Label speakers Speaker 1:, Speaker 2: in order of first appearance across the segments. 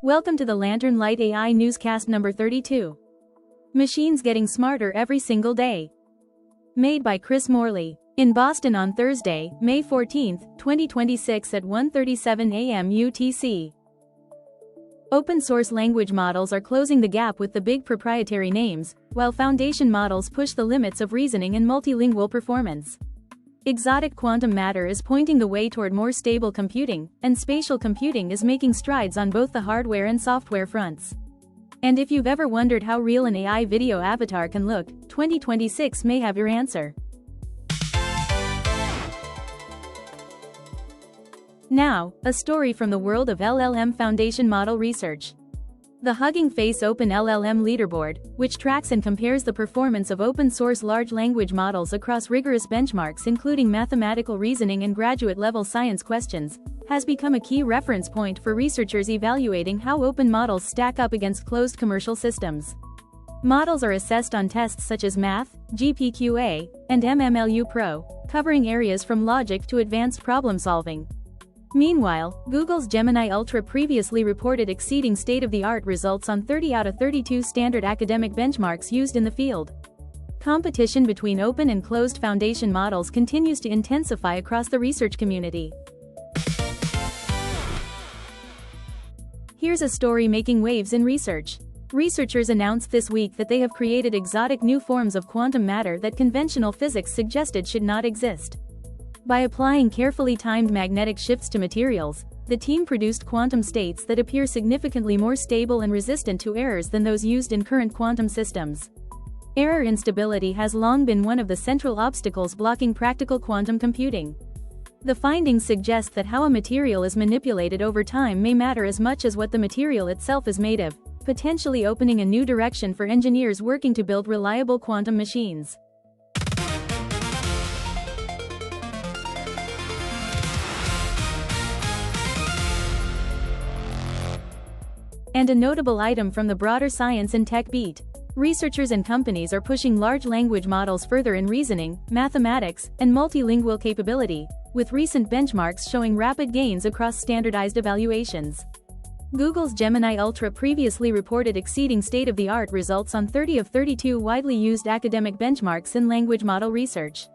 Speaker 1: Welcome to the Lantern Light AI Newscast number 32. Machines getting smarter every single day. Made by Chris Morley. In Boston on Thursday, May 14, 2026 at 1:37 a.m. UTC. Open-source language models are closing the gap with the big proprietary names, while foundation models push the limits of reasoning and multilingual performance. Exotic quantum matter is pointing the way toward more stable computing, and spatial computing is making strides on both the hardware and software fronts. And if you've ever wondered how real an AI video avatar can look, 2026 may have your answer. Now, a story from the world of LLM foundation model research. The Hugging Face Open LLM Leaderboard, which tracks and compares the performance of open-source large language models across rigorous benchmarks including mathematical reasoning and graduate-level science questions, has become a key reference point for researchers evaluating how open models stack up against closed commercial systems. Models are assessed on tests such as Math, GPQA, and MMLU Pro, covering areas from logic to advanced problem-solving. Meanwhile, Google's Gemini Ultra previously reported exceeding state-of-the-art results on 30 out of 32 standard academic benchmarks used in the field. Competition between open and closed foundation models continues to intensify across the research community. Here's a story making waves in research. Researchers announced this week that they have created exotic new forms of quantum matter that conventional physics suggested should not exist. By applying carefully timed magnetic shifts to materials, the team produced quantum states that appear significantly more stable and resistant to errors than those used in current quantum systems. Error instability has long been one of the central obstacles blocking practical quantum computing. The findings suggest that how a material is manipulated over time may matter as much as what the material itself is made of, potentially opening a new direction for engineers working to build reliable quantum machines. And a notable item from the broader science and tech beat. Researchers and companies are pushing large language models further in reasoning, mathematics, and multilingual capability, with recent benchmarks showing rapid gains across standardized evaluations. Google's Gemini Ultra previously reported exceeding state-of-the-art results on 30 of 32 widely used academic benchmarks in language model research.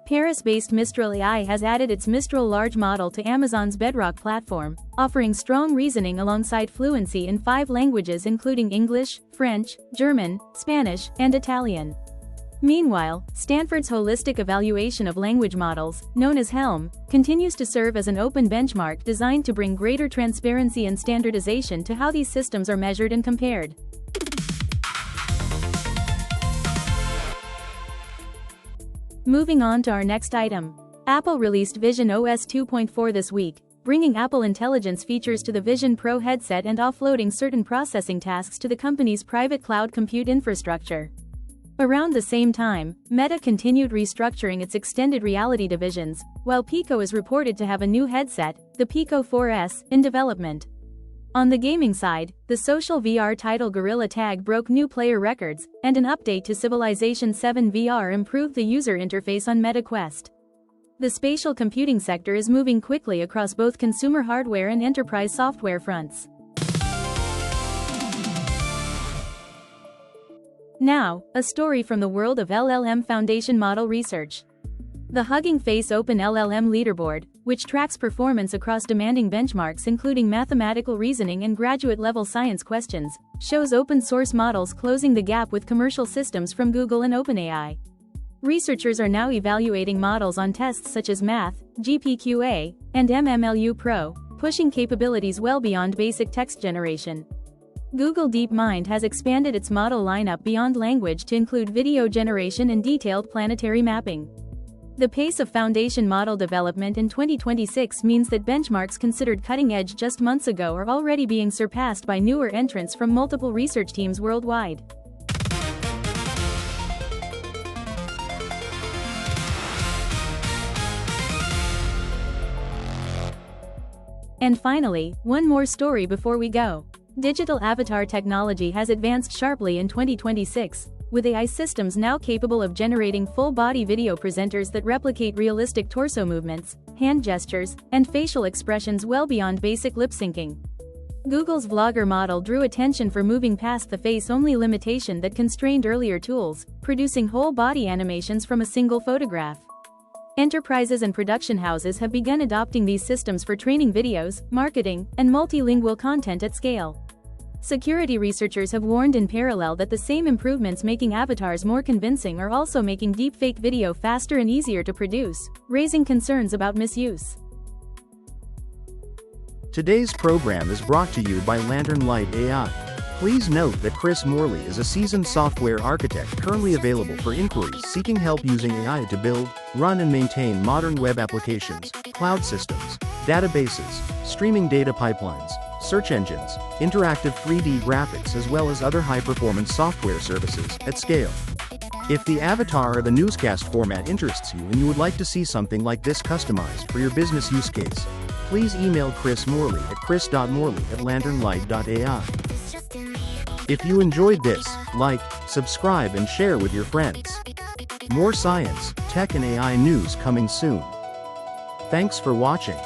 Speaker 1: Paris-based Mistral AI has added its Mistral large model to Amazon's Bedrock platform, offering strong reasoning alongside fluency in 5 languages including English, French, German, Spanish, and Italian. Meanwhile, Stanford's holistic evaluation of language models, known as HELM, continues to serve as an open benchmark designed to bring greater transparency and standardization to how these systems are measured and compared. Moving on to our next item. Apple released Vision OS 2.4 this week, bringing Apple Intelligence features to the Vision Pro headset and offloading certain processing tasks to the company's private cloud compute infrastructure. Around the same time, Meta continued restructuring its extended reality divisions, while Pico is reported to have a new headset, the Pico 4S, in development. On the gaming side, the social VR title Gorilla Tag broke new player records, and an update to Civilization 7 VR improved the user interface on Meta Quest. The spatial computing sector is moving quickly across both consumer hardware and enterprise software fronts. Now, a story from the world of LLM foundation model research. The Hugging Face Open LLM Leaderboard, which tracks performance across demanding benchmarks including mathematical reasoning and graduate-level science questions, shows open-source models closing the gap with commercial systems from Google and OpenAI. Researchers are now evaluating models on tests such as Math, GPQA, and MMLU Pro, pushing capabilities well beyond basic text generation. Google DeepMind has expanded its model lineup beyond language to include video generation and detailed planetary mapping. The pace of foundation model development in 2026 means that benchmarks considered cutting-edge just months ago are already being surpassed by newer entrants from multiple research teams worldwide. And finally, one more story before we go. Digital avatar technology has advanced sharply in 2026, with AI systems now capable of generating full-body video presenters that replicate realistic torso movements, hand gestures, and facial expressions well beyond basic lip syncing. Google's Vlogger model drew attention for moving past the face-only limitation that constrained earlier tools, producing whole-body animations from a single photograph. Enterprises and production houses have begun adopting these systems for training videos, marketing, and multilingual content at scale. Security researchers have warned in parallel that the same improvements making avatars more convincing are also making deepfake video faster and easier to produce, raising concerns about misuse.
Speaker 2: Today's program is brought to you by Lantern Light AI. Please note that Chris Morley is a seasoned software architect currently available for inquiries seeking help using AI to build, run and maintain modern web applications, cloud systems, databases, streaming data pipelines, search engines, interactive 3D graphics as well as other high-performance software services at scale. If the avatar or the newscast format interests you and you would like to see something like this customized for your business use case, please email Chris Morley at chris.morley@lanternlight.ai. If you enjoyed this, like, subscribe and share with your friends. More science, tech and AI news coming soon. Thanks for watching.